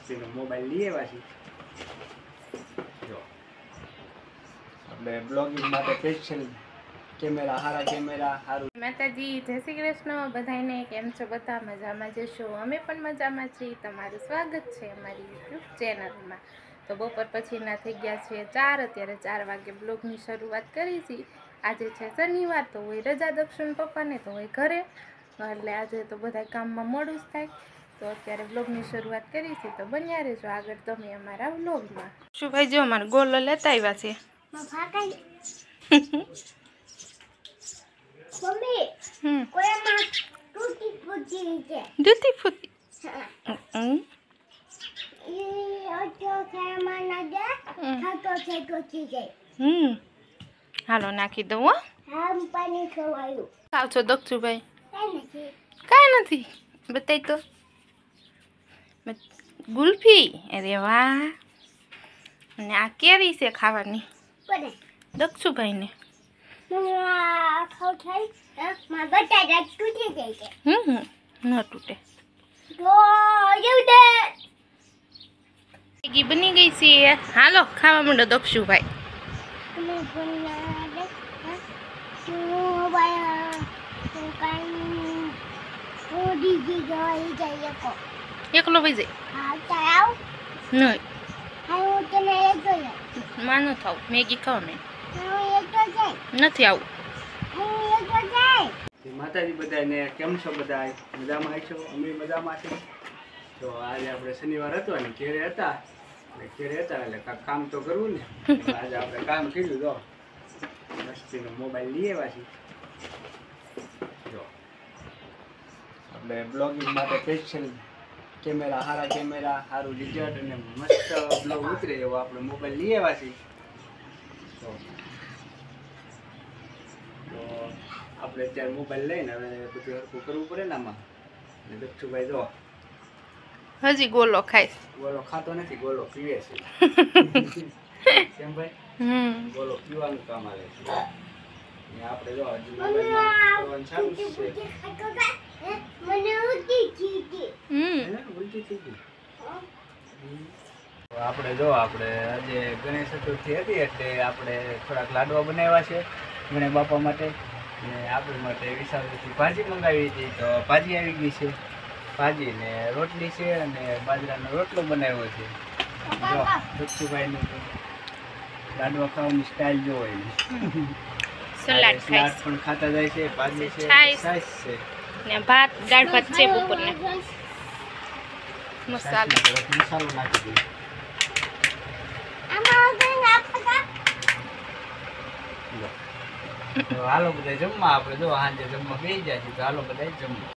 મસ્તીનો mobile લઈ આવ્યા છીએ જો આપણે બ્લોગિંગ માટે સ્પેશિયલ કેમેરા સારું માતાજી જય શ્રી કૃષ્ણ બધાને કેમ છો બધા મજામાં જશો અમે પણ મજામાં છીએ તમારું સ્વાગત છે અમારી યુટ્યુબ ચેનલમાં તો બપોર પછીના થઈ ગયા છે 4 અત્યારે 4 વાગે બ્લોગની શરૂઆત કરી છે આજે છે શનિવાર તો હોય રજા દક્ષિણ પપ્પાને તો હોય ઘરે એટલે આજે તો બધા કામમાં મોડું જ થાય તો અત્યારે બ્લોગની શરૂઆત કરી છે તો બન્યા રહેજો આગળ તમે અમારા બ્લોગમાં શું ભાઈ જો અમારા ગોલો લેતા આવ્યા છે Duty frutti. હાલો નાખી દઉં હો. ખાવ છો દક્ષુભાઈ? કાંઈ નથી. બતાય તો. ગુલ્ફી. અરે વાહ. અને આ કેરી છે ખાવાની. દક્ષુભાઈને. ન તૂટે મેગી બની ગઈ છે હાલો ખાવા માંડો દક્ષુભાઈ એકલો ભાઈ જાય નહીં માનો થાવ મેગી ખાવ મેં નથી આવું માતાજી બધાને કેમ છો બધા મજામાં છો અમે મજામાં છીએ તો આજે આપણે શનિવાર હતો ને ઘેરે હતા એટલે કામ તો કરવું ને આજે આપણે કામ કર્યું જો મસ્તીનો મોબાઈલ લઈ આવ્યા છીએ જો આપણે બ્લોગિંગ માટે સ્પેશિયલ કેમેરા સારું રિઝલ્ટ અને મસ્ત બ્લોગ ઉતરે એવો આપણે મોબાઈલ લઈ આવ્યા છીએ તો આપણે અત્યારે મોબાઈલ લઈને હવે બધું હરખું કરવું પડે ને આમાં દક્ષુભાઈ જો હજી ગોલો ખાય ગોલો ખાતો નથી ગોલો પીવે છે કેમ ભાઈ ગોલો પીવાનું કામ આવે છે ને આપણે જો હજી મોબાઈલમાં કરવાનું ચાલુ છે ઉલટી થઈ ગઈ આપણે જો આપણે આજે ગણેશ ચતુર્થી હતી એટલે આપણે થોડાક લાડવા બનાવ્યા છે ગણેશ બાપા માટે ને આપણી માટે વિશાલથી ભાજી મંગાવી હતી તો ભાજી આવી ગઈ છે ભાજી ને રોટલી છે અને બાજરાનો રોટલો બનાવ્યો છે જો દક્ષુભાઈનું લાડવા ખાવાની સ્ટાઇલ જો એની સલાડ પણ ખાતા જાય છે ભાજી છે છાશ છે ને ભાત દાળ ભાત છે બપોરને મસાલો નાખી દઈએ હાલો બધા જમવા આપણે જો સાંજે જમવા બેસી જાય છે તો હાલો બધા જમવા